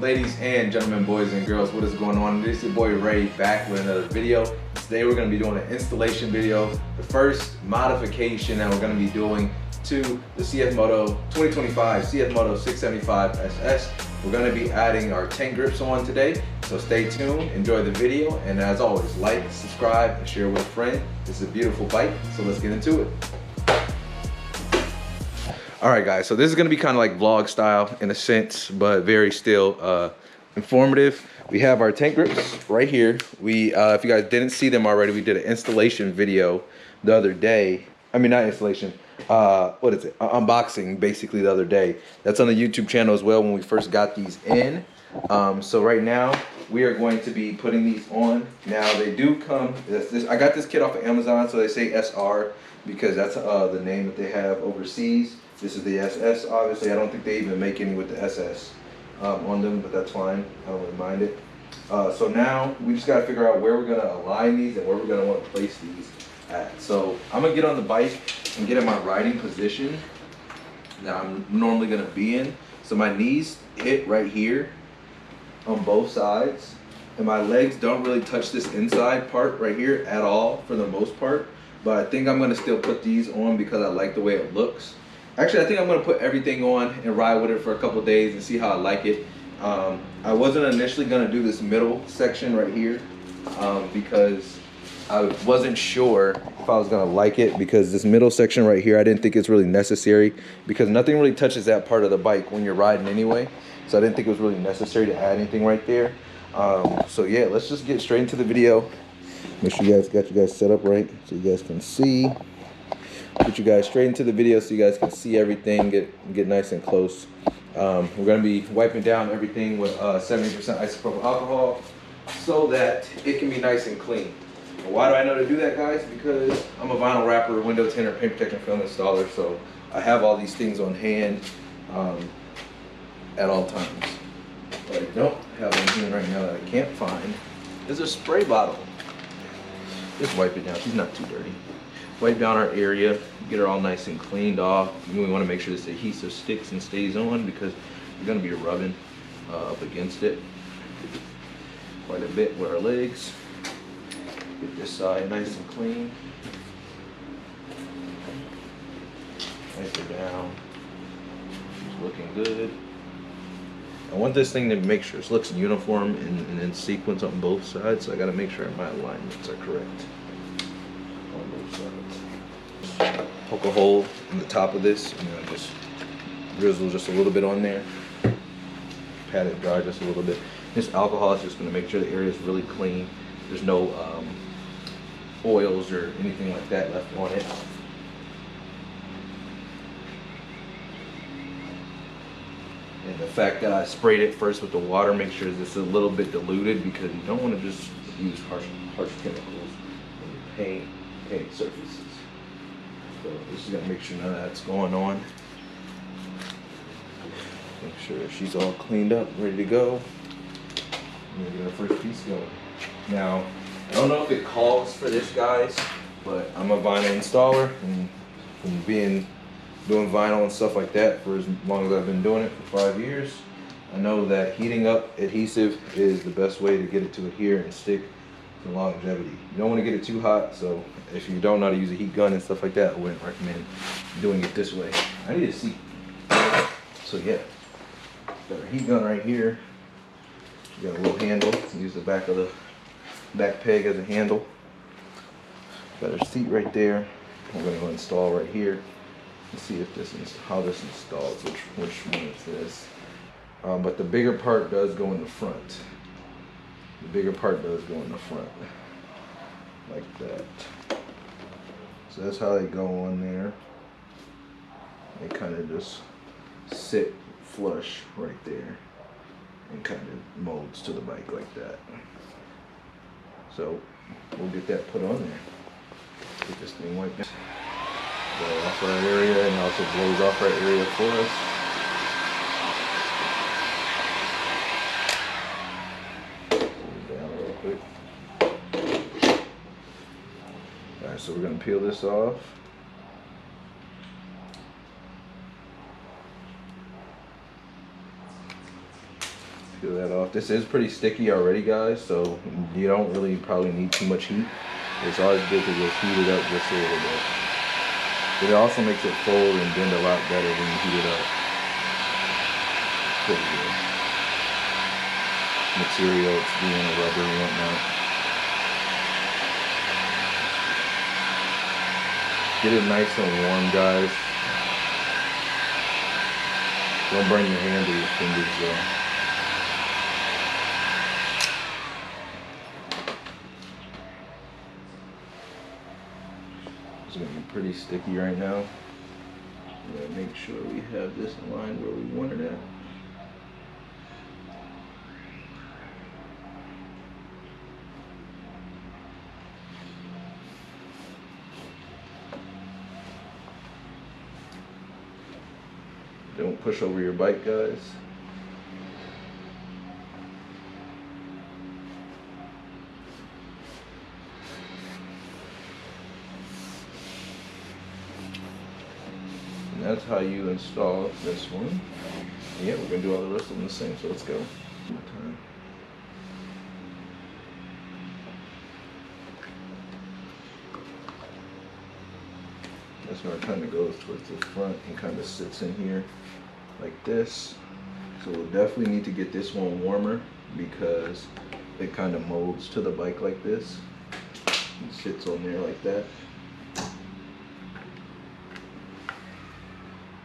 Ladies and gentlemen, boys and girls, what is going on? This is your boy Ray back with another video. Today we're going to be doing an installation video, the first modification that we're going to be doing to the CFMOTO 2025 CFMOTO 675 SS. We're going to be adding our tank grips on today, so stay tuned, enjoy the video, and as always, like, subscribe, and share with a friend. This is a beautiful bike, so let's get into it. Alright guys, so this is going to be kind of like vlog style in a sense, but very still informative. We have our tank grips right here. If you guys didn't see them already, we did an installation video the other day. I mean, not installation, what is it? Unboxing basically the other day. That's on the YouTube channel as well when we first got these in. So right now we are going to be putting these on. Now they do come, I got this kit off of Amazon, so they say SR because that's the name that they have overseas. This is the SS, obviously. I don't think they even make any with the SS on them, but that's fine. I don't really mind it. So now we just got to figure out where we're going to align these and where we're going to want to place these at. So I'm going to get on the bike and get in my riding position that I'm normally going to be in. So my knees hit right here on both sides, and my legs don't really touch this inside part right here at all for the most part. But I think I'm going to still put these on because I like the way it looks. Actually, I think I'm going to put everything on and ride with it for a couple of days and see how I like it. I wasn't initially going to do this middle section right here because I wasn't sure if I was going to like it, because this middle section right here, I didn't think it's really necessary because nothing really touches that part of the bike when you're riding anyway. So I didn't think it was really necessary to add anything right there. So yeah, let's just get straight into the video. Make sure you guys got you guys set up right so you guys can see. Put you guys straight into the video so you guys can see everything, get nice and close. We're going to be wiping down everything with 70% isopropyl alcohol so that it can be nice and clean. Why do I know to do that, guys? Because I'm a vinyl wrapper, window tinter, paint protection film installer, so I have all these things on hand at all times. What I don't have on hand right now that I can't find is a spray bottle. Just wipe it down. She's not too dirty. Wipe down our area, get her all nice and cleaned off. We want to make sure this adhesive sticks and stays on because you're going to be rubbing up against it quite a bit with our legs. Get this side nice and clean. Wipe her down. She's looking good. I want this thing to make sure it looks uniform and in sequence on both sides, so I got to make sure my alignments are correct on both sides. Poke a hole in the top of this, and then just drizzle just a little bit on there. Pat it dry just a little bit. This alcohol is just going to make sure the area is really clean. There's no oils or anything like that left on it. And the fact that I sprayed it first with the water makes sure it's a little bit diluted, because you don't want to just use harsh chemicals when you paint surfaces. So this is going to make sure none of that's going on. Make sure she's all cleaned up, ready to go. I'm going to get our first piece going. Now, I don't know if it calls for this, guys, but I'm a vinyl installer, and from doing vinyl and stuff like that for as long as I've been doing it, for 5 years, I know that heating up adhesive is the best way to get it to adhere and stick for longevity. You don't want to get it too hot, so if you don't know how to use a heat gun and stuff like that, I wouldn't recommend doing it this way. I need a seat. So yeah, got our heat gun right here. You got a little handle. Use the back peg as a handle. Got our seat right there. We're going to install right here. Let's see if this is how this installs, which one is this. But the bigger part does go in the front. The bigger part does go in the front, like that. So that's how they go on there. They kind of just sit flush right there and kind of molds to the bike like that. So we'll get that put on there. Get this thing wiped down. Blow off our area, and also blows off our area for us. Down real quick. Alright, so we're going to peel this off. Peel that off. This is pretty sticky already, guys, so you don't really probably need too much heat. It's always good to just heat it up just a little bit. But it also makes it fold and bend a lot better when you heat it up. Pretty good. Material, it's being rubber and whatnot. Get it nice and warm, guys. Don't burn your hand or your fingers though. It's gonna be pretty sticky right now. We gotta make sure we have this in line where we want it at. Don't push over your bike, guys. And that's how you install this one. And yeah, we're gonna do all the rest of them the same, so let's go. One more time. That's where it kind of goes towards the front and kind of sits in here like this. So we'll definitely need to get this one warmer because it kind of molds to the bike like this and sits on there like that.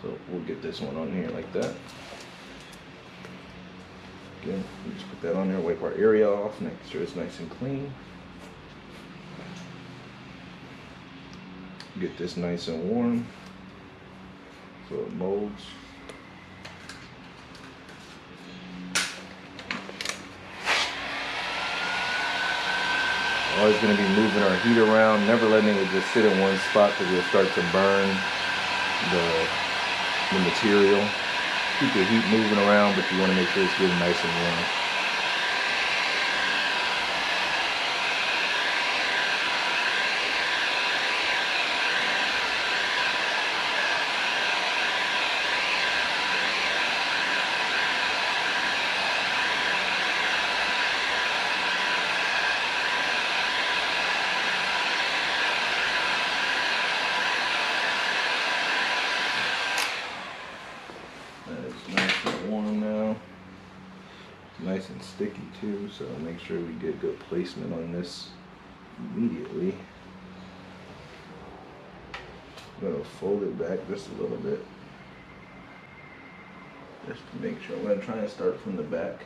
So we'll get this one on here like that. Again, we just put that on there, wipe our area off, make sure it's nice and clean. Get this nice and warm so it molds. Always going to be moving our heat around, never letting it just sit in one spot because it'll start to burn the material. Keep your heat moving around, but you want to make sure it's getting nice and warm. Nice and sticky too, so make sure we get good placement on this immediately. I'm going to fold it back just a little bit just to make sure. I'm going to try and start from the back.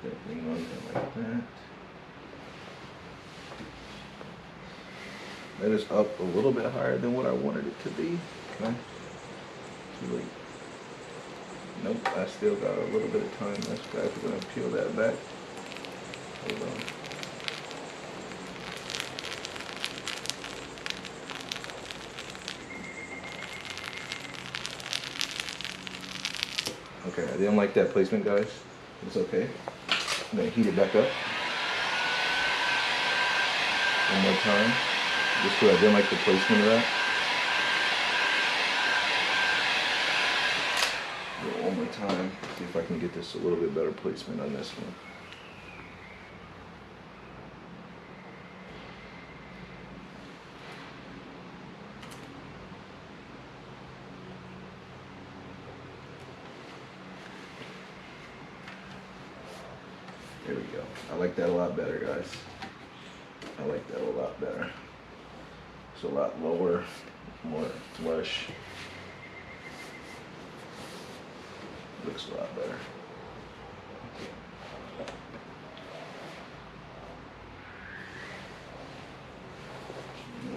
That thing on there like that. That is up a little bit higher than what I wanted it to be. Okay. Too late. Nope, I still got a little bit of time left, guys. We're gonna peel that back. Hold on. Okay, I didn't like that placement, guys. It's okay. I'm gonna heat it back up one more time, just because I didn't like the placement of that. Do it one more time, see if I can get this a little bit better placement on this one. There we go. I like that a lot better, guys. I like that a lot better. It's a lot lower, more flush. Looks a lot better.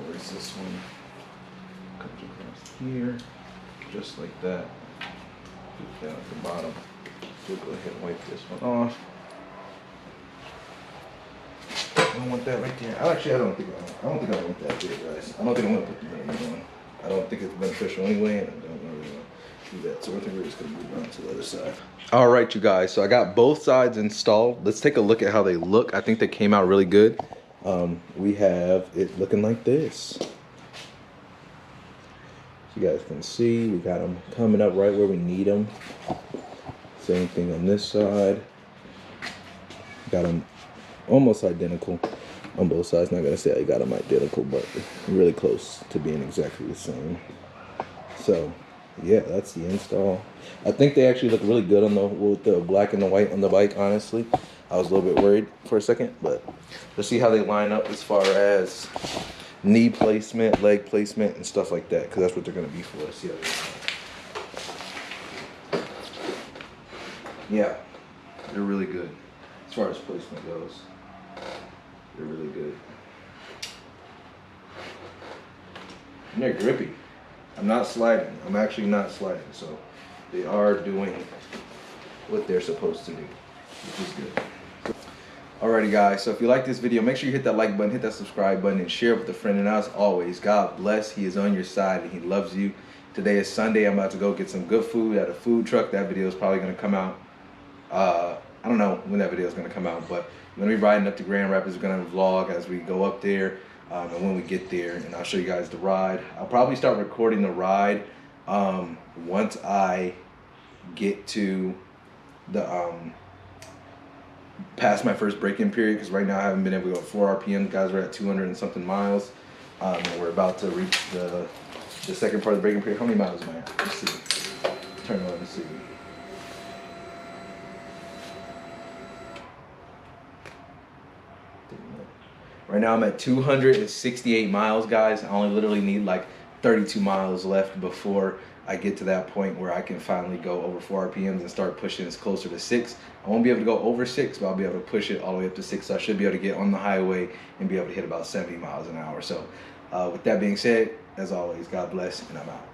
Where's this one? Comes across here, just like that. Put down at the bottom. We'll go ahead and wipe this one off. I don't want that right there. I don't think I want that there, guys. I don't think I'm gonna put the mirror on. I don't think it's beneficial anyway, and I don't really want. do that. So I think we're just gonna move on to the other side. All right, you guys. So I got both sides installed. Let's take a look at how they look. I think they came out really good. We have it looking like this. You guys can see we got them coming up right where we need them. Same thing on this side. Got them almost identical on both sides. Not gonna say I got them identical, but really close to being exactly the same. So yeah, that's the install. I think they actually look really good on with the black and the white on the bike. Honestly, I was a little bit worried for a second, but let's see how they line up as far as knee placement, leg placement, and stuff like that, because that's what they're gonna be for. Let's see how they line up. Yeah, they're really good as far as placement goes. They're really good. And they're grippy. I'm not sliding. I'm actually not sliding. So they are doing what they're supposed to do, which is good. Alrighty guys, so if you like this video, make sure you hit that like button, hit that subscribe button, and share it with a friend. And as always, God bless. He is on your side and he loves you. Today is Sunday. I'm about to go get some good food at a food truck. That video is probably going to come out. I don't know when that video is going to come out, but I'm going to be riding up to Grand Rapids. We're going to vlog as we go up there. And when we get there, and I'll show you guys the ride. I'll probably start recording the ride once I get to the past my first break-in period, because right now I haven't been able to go at 4 RPM. Guys, we're at 200 and something miles, and we're about to reach the second part of the break-in period. How many miles am I at? Let's see. Turn it on and see. Right now I'm at 268 miles, guys. I only literally need like 32 miles left before I get to that point where I can finally go over 4 RPMs and start pushing this closer to 6. I won't be able to go over 6, but I'll be able to push it all the way up to 6. So I should be able to get on the highway and be able to hit about 70 miles an hour. So with that being said, as always, God bless, and I'm out.